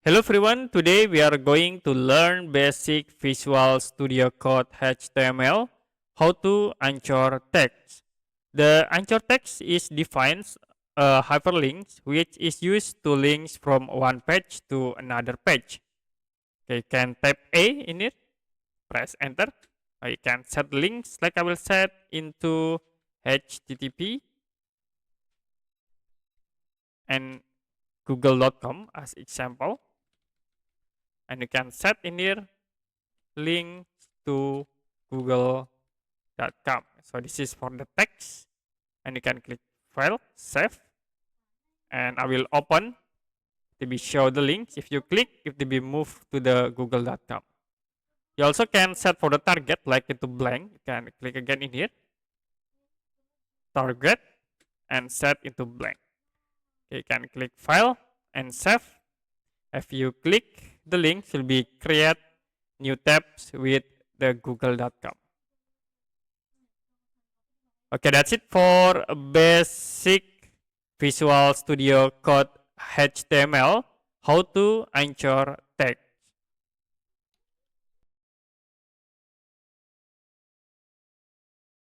Hello everyone, today we are going to learn basic Visual Studio Code HTML, how to anchor text. The anchor text is defines a hyperlink which is used to links from one page to another page. Okay, you can type A in it, press enter. You can set links like I will set into HTTP and google.com as example. And you can set in here link to google.com. So this is for the text, and you can click file, save, and I will open to be show the links. If you click, it will be moved to the google.com. You also can set for the target like into blank. You can click again in here, target, and set into blank. Okay, you can click file and save. If you click the link, will be create new tabs with the google.com. Okay, that's it for basic Visual Studio Code HTML, how to anchor text.